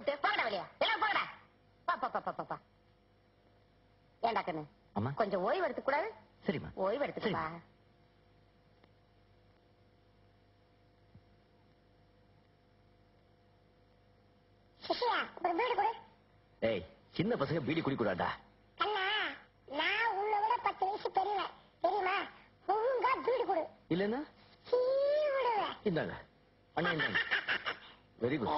கூத்து போகடா வெளியா எல்லாம் போகடா பாப்பா ஏண்டா கண்ணு கொஞ்சம் ஓய்வு எடுத்துக்க கூடாது? சரிம்மா ஓய்வு எடுத்துக்கப்பா. ஏய் சின்ன பசங்க பீடி குடிக்கூடாதா? அண்ணா நான் உன்னை விட 10 வயசு பெரியவன் தெரியுமா? ஒழுங்கா பீடி குடு இல்லன்னா இந்தாங்க அண்ணா இந்தாங்க வெரி குட்.